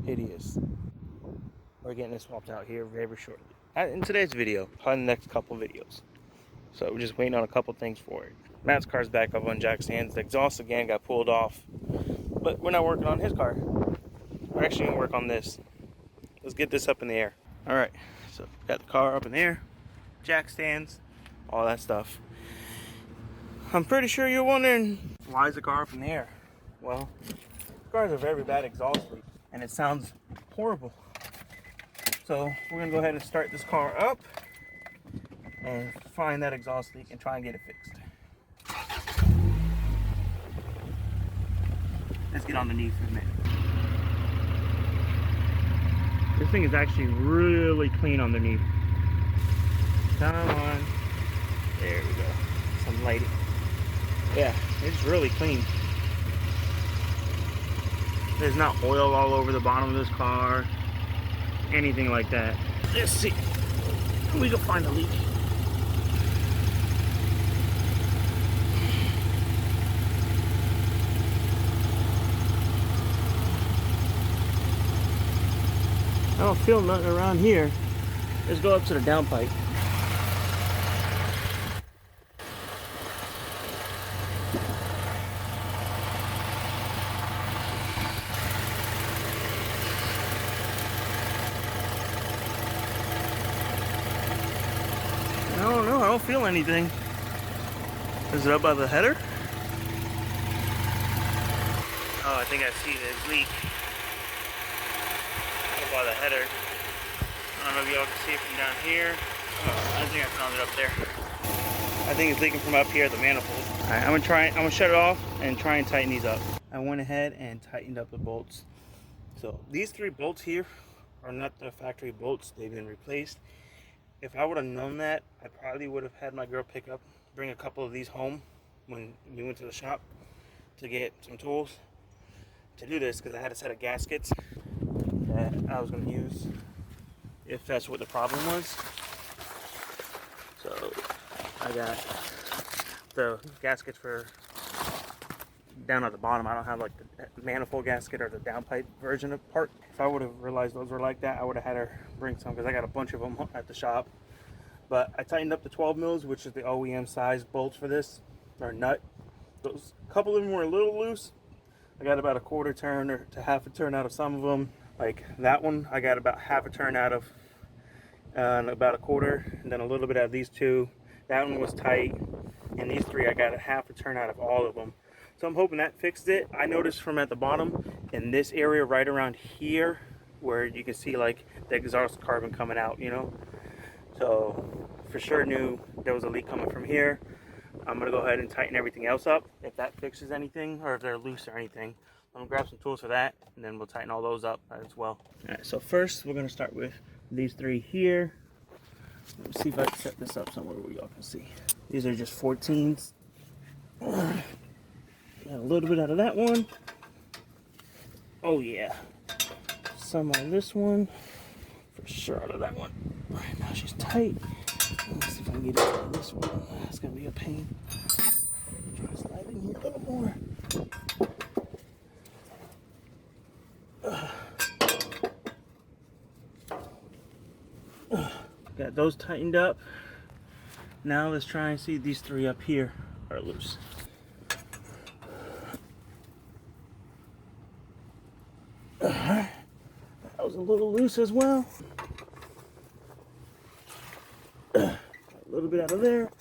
hideous. We're getting it swapped out here very shortly. In today's video, probably the next couple videos. So we're just waiting on a couple things for it. Matt's car's back up on jack stands. The exhaust again got pulled off. But we're not working on his car. We're actually gonna work on this. Let's get this up in the air. Alright, so got the car up in the air, jack stands, all that stuff. I'm pretty sure you're wondering, why is the car up in the air? Well, the car has a very bad exhaust leak and it sounds horrible. So we're gonna go ahead and start this car up and find that exhaust leak and try and get it fixed. Let's get underneath for a minute. This thing is actually really clean underneath. Come on. There we go. Some lighting. Yeah, it's really clean. There's not oil all over the bottom of this car. Anything like that. Let's see. We can find a leak. I don't feel nothing around here. Let's go up to the downpipe. I don't know, I don't feel anything. Is it up by the header? Oh, I think I see the leak. Up by the header. I don't know if y'all can see it from down here. Oh, I think I found it up there. I think it's leaking from up here at the manifold. Alright, I'm gonna shut it off and try and tighten these up. I went ahead and tightened up the bolts. So these 3 bolts here are not the factory bolts, they've been replaced. If I would have known that, I probably would have had my girl bring a couple of these home when we went to the shop to get some tools to do this, because I had a set of gaskets that I was going to use if that's what the problem was. So I got the gaskets for down at the bottom. I don't have like the manifold gasket or the downpipe version of part. If I would have realized those were like that, I would have had her bring some, because I got a bunch of them at the shop. But I tightened up the 12 mils, which is the OEM size bolts for this, or nut. Those couple of them were a little loose. I got about a quarter turn or to half a turn out of some of them. Like that one, I got about half a turn out of, and about a quarter, and then a little bit out of these 2. That one was tight, and these 3 I got a half a turn out of all of them. So I'm hoping that fixed it. I noticed from at the bottom in this area right around here where you can see like the exhaust carbon coming out, you know. So for sure knew there was a leak coming from here. I'm gonna go ahead and tighten everything else up. If that fixes anything or if they're loose or anything, I'm gonna grab some tools for that and then we'll tighten all those up as well. All right, so first we're gonna start with these 3 here. Let me see if I can set this up somewhere where y'all can see. These are just 14s. Got a little bit out of that one. Oh yeah. Some out of this one. For sure out of that one. Alright, now she's tight. Let's see if I can get it out of this one. That's gonna be a pain. Try to slide in here a little more. Got those tightened up. Now let's try and see these 3 up here are loose. That was a little loose as well. A little bit out of there.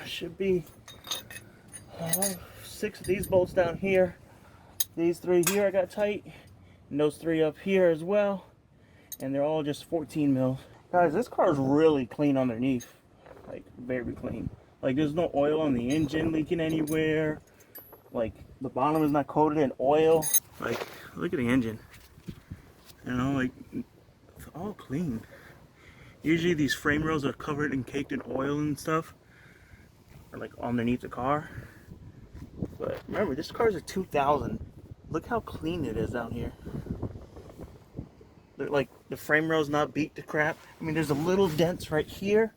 Should be 6 of these bolts down here. These 3 here I got tight, and those 3 up here as well. And they're all just 14 mils. Guys, this car is really clean underneath. Like, very clean. Like, there's no oil on the engine leaking anywhere. Like, the bottom is not coated in oil. Like, look at the engine. You know, like, it's all clean. Usually these frame rails are covered and caked in oil and stuff. Or like underneath the car. But remember, this car is a 2000. Look how clean it is down here. Like The frame rail's not beat to crap. I mean, there's a little dents right here.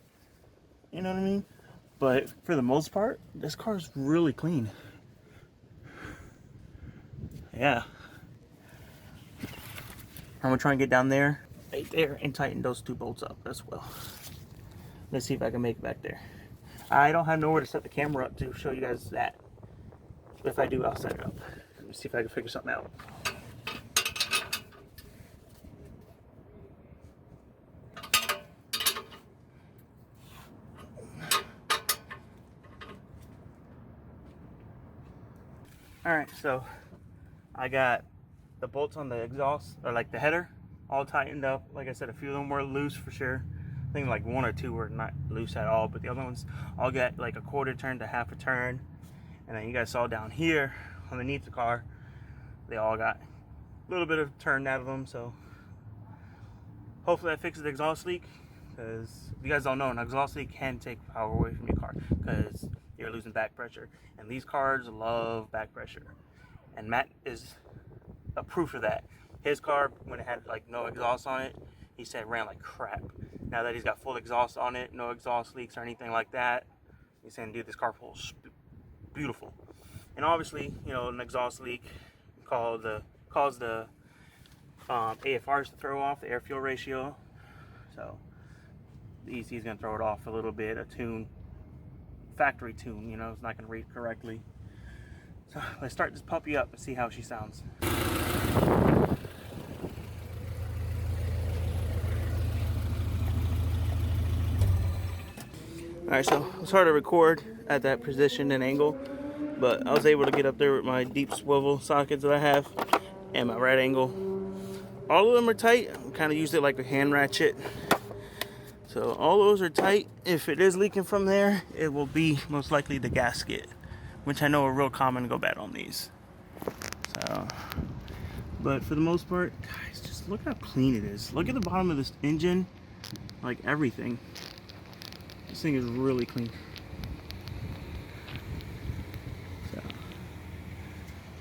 You know what I mean? But for the most part, this car is really clean. Yeah. I'm gonna try and get down there, right there, and tighten those 2 bolts up as well. Let's see if I can make it back there. I don't have nowhere to set the camera up to show you guys that. If I do, I'll set it up. Let me see if I can figure something out. Alright, so I got the bolts on the exhaust, or like the header, all tightened up. Like I said, a few of them were loose for sure. I think like 1 or 2 were not loose at all, but the other ones all got like a 1/4 turn to 1/2 turn. And then you guys saw down here underneath the car, they all got a little bit of turn out of them. So hopefully that fixes the exhaust leak, because if you guys don't know, an exhaust leak can take power away from your car because you're losing back pressure. And these cars love back pressure. And Matt is a proof of that. His car, when it had like no exhaust on it, he said it ran like crap. Now that he's got full exhaust on it, no exhaust leaks or anything like that, he's saying, dude, this car feels beautiful. And obviously, you know, an exhaust leak caused the AFRs to throw off, the air fuel ratio. So the EC is going to throw it off a little bit, a tune, factory tune, you know, it's not going to read correctly. So let's start this puppy up and see how she sounds. Alright, so it's hard to record at that position and angle, but I was able to get up there with my deep swivel sockets that I have and my right angle. All of them are tight. I kind of used it like a hand ratchet. So all those are tight. If it is leaking from there, it will be most likely the gasket, which I know are real common to go bad on these. So, but for the most part, guys, just look how clean it is. Look at the bottom of this engine, like everything. This thing is really clean. So,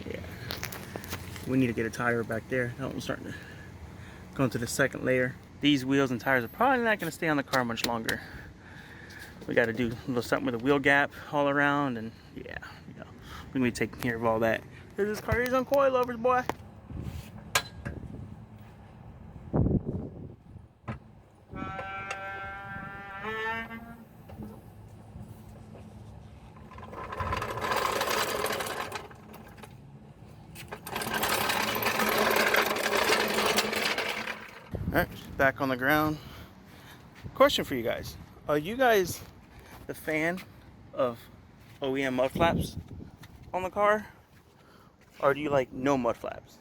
yeah. We need to get a tire back there. That one's starting to go into the second layer. These wheels and tires are probably not going to stay on the car much longer. We got to do a little something with a wheel gap all around, and yeah, you know, we're going to be taking care of all that. Because this car is on coilovers, boy. Alright, back on the ground. Question for you guys. Are you guys the fan of OEM mud flaps on the car? Or do you like no mud flaps?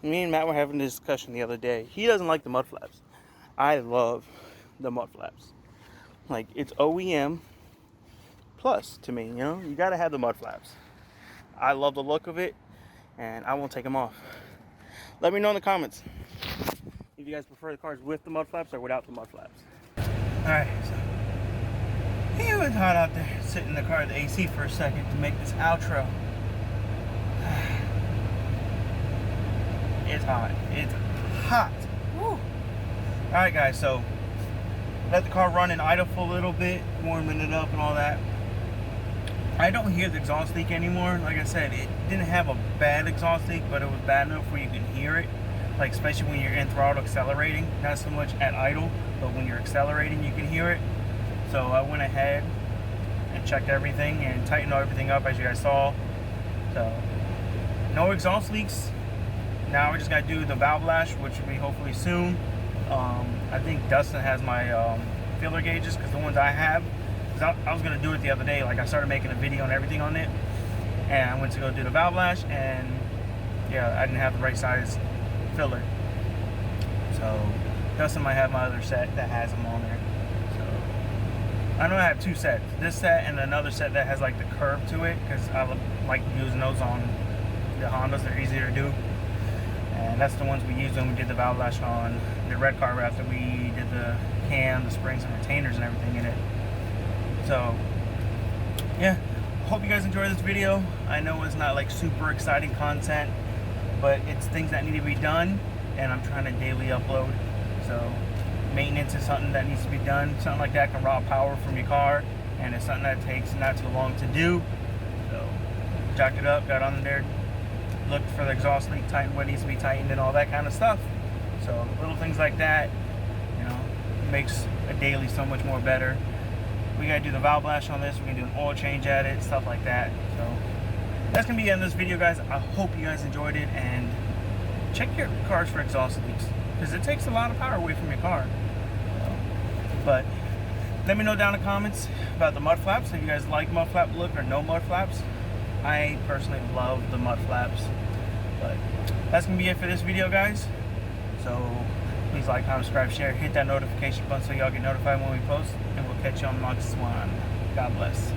Me and Matt were having a discussion the other day. He doesn't like the mud flaps. I love the mud flaps. Like, it's OEM plus to me, you know? You gotta have the mud flaps. I love the look of it, and I won't take them off. Let me know in the comments if you guys prefer the cars with the mud flaps or without the mud flaps. Alright, so it was hot out there. Sit in the car with the AC for a second to make this outro. It's hot. It's hot. Woo. Alright guys, so let the car run and idle for a little bit, warming it up and all that. I don't hear the exhaust leak anymore. Like I said, it didn't have a bad exhaust leak, but it was bad enough where you can hear it. Like, especially when you're in throttle accelerating, not so much at idle, but when you're accelerating you can hear it. So I went ahead and checked everything and tightened everything up, as you guys saw. So no exhaust leaks. Now we just got to do the valve lash, which will be hopefully soon. I think Dustin has my filler gauges, because the ones I have, I was going to do it the other day. Like, I started making a video and everything on it, and I went to go do the valve lash, and yeah, I didn't have the right size filler. So Dustin might have my other set that has them on there. So I know I have 2 sets, this set and another set that has like the curve to it, because I like using those on the Hondas. They're easier to do, and that's the ones we used when we did the valve lash on the red car after we did the cam, the springs and retainers and everything in it. So yeah, hope you guys enjoy this video. I know it's not like super exciting content, but it's things that need to be done. and I'm trying to daily upload. So maintenance is something that needs to be done. Something like that can rob power from your car, and it's something that takes not too long to do. So jacked it up, got on there, looked for the exhaust leak, tightened what needs to be tightened, and all that kind of stuff. So little things like that, you know, makes a daily so much more better. We gotta do the valve blast on this. We're gonna do an oil change at it, stuff like that. So that's gonna be the end of this video, guys. I hope you guys enjoyed it, and check your cars for exhaust leaks, because it takes a lot of power away from your car. But let me know down in the comments about the mud flaps, if you guys like mud flap look or no mud flaps. I personally love the mud flaps. But that's gonna be it for this video, guys. So please like, comment, subscribe, share, hit that notification button so y'all get notified when we post, and we'll catch you on the next one. God bless.